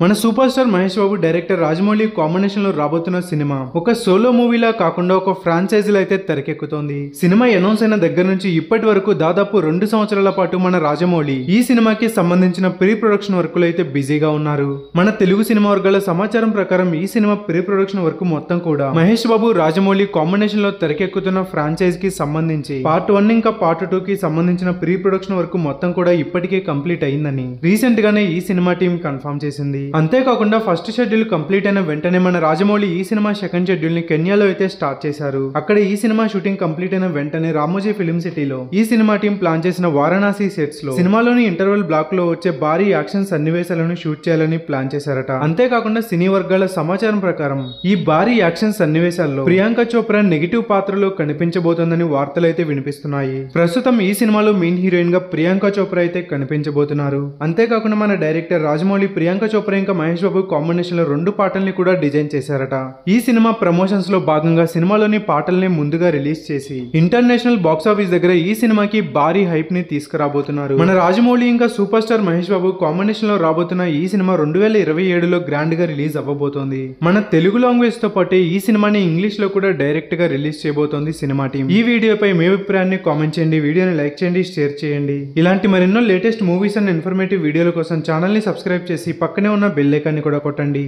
మన super star Mahesh Babu director Rajamouli combination లో రాబోతున్న సినిమా ఒక సోలో మూవీలా కాకుండా ఒక ఫ్రాంచైజీలో అయితే తెరకెక్కుతోంది. సినిమా అనౌన్స్ అయిన దగ్గర నుంచి ఇప్పటి వరకు దాదాపు 2 సంవత్సరాల పాటు మన రాజమౌళి ఈ సినిమాకి సంబంధించిన ప్రీ ప్రొడక్షన్ వర్క్ లో అయితే బిజీగా ఉన్నారు. మన తెలుగు సినిమా వర్గాల సమాచారం ప్రకారం ఈ సినిమా ప్రీ ప్రొడక్షన్ వర్క్ మొత్తం కూడా మహేష్ బాబు రాజమౌళి కాంబినేషన్ లో తెరకెక్కుతున్న ఫ్రాంచైజ్ కి సంబంధించి పార్ట్ 1 ఇంకా పార్ట్ 2 కి సంబంధించిన ప్రీ ప్రొడక్షన్ వర్క్ మొత్తం కూడా ఇప్పటికే కంప్లీట్ అయిందని రీసెంట్ గానే ఈ సినిమా టీం కన్ఫర్మ్ చేసింది. అంతేకాకుండా ఫస్ట్ షెడ్యూల్ కంప్లీట్ అయిన వెంటనే మన రాజమౌళి ఈ సినిమా సెకండ్ షెడ్యూల్ ని కెన్యాలో అయితే స్టార్ట్ చేశారు. అక్కడ ఈ సినిమా షూటింగ్ కంప్లీట్ అయిన వెంటనే రామోజీ ఫిలిం సిటీలో ఈ సినిమా టీం ప్లాన్ చేసిన వారణాసి సెట్స్ లో సినిమాలోని ఇంటర్వెల్ బ్లాక్ లో వచ్చే భారీ యాక్షన్ సన్నివేశాలను షూట్ చేయాలని ప్లాన్ చేశారట. అంతేకాకుండా సినీ వర్గాల సమాచారం ప్రకారం ఈ భారీ యాక్షన్ సన్నివేశాల్లో ప్రియాంక చోప్రా నెగిటివ్ పాత్రలో కనిపించబోతోందని వార్తలు అయితే వినిపిస్తున్నాయి. ప్రస్తుతం ఈ సినిమాలో మెయిన్ హీరోయిన్ గా ప్రియాంక చోప్రా అయితే కనిపించబోతున్నారు. అంతేకాకుండా మన డైరెక్టర్ రాజమౌళి ప్రియాంక చోప్రా ఇంకా మహేష్ బాబు కాంబినేషన్ లో 2 పాటల్ని కూడా డిజైన్ చేశారట. ఈ సినిమా ప్రమోషన్స్ లో భాగంగా సినిమాలోని పాటల్ని ముందుగా రిలీజ్ చేసి ఇంటర్నేషనల్ బాక్స్ ఆఫీస్ దగ్గర ఈ సినిమాకి భారీ హైప్ ని తీసుకురాబోతున్నారు. మన రాజమౌళి ఇంకా super star Mahesh Babu combination లో రాబోతున్న ఈ సినిమా 2027లో గ్రాండ్ గా రిలీజ్ అవ్వబోతోంది. మన తెలుగు లాంగ్వేజ్ తో పాటు ఈ సినిమాని ఇంగ్లీష్ లో కూడా డైరెక్ట్ గా రిలీజ్ చేయబోతోంది సినిమా టీం. ఈ వీడియోపై మీ అభిప్రాయాన్ని కామెంట్ చేయండి, వీడియోని లైక్ చేయండి, షేర్ చేయండి. ఇలాంటి మరెన్నో లేటెస్ట్ మూవీస్ అండ్ ఇన్ఫర్మేటివ్ వీడియోల కోసం ఛానల్ ని సబ్స్క్రైబ్ చేసి పక్కనే ఉన్న బెల్ ఐకాన్ ని కూడా కొట్టండి.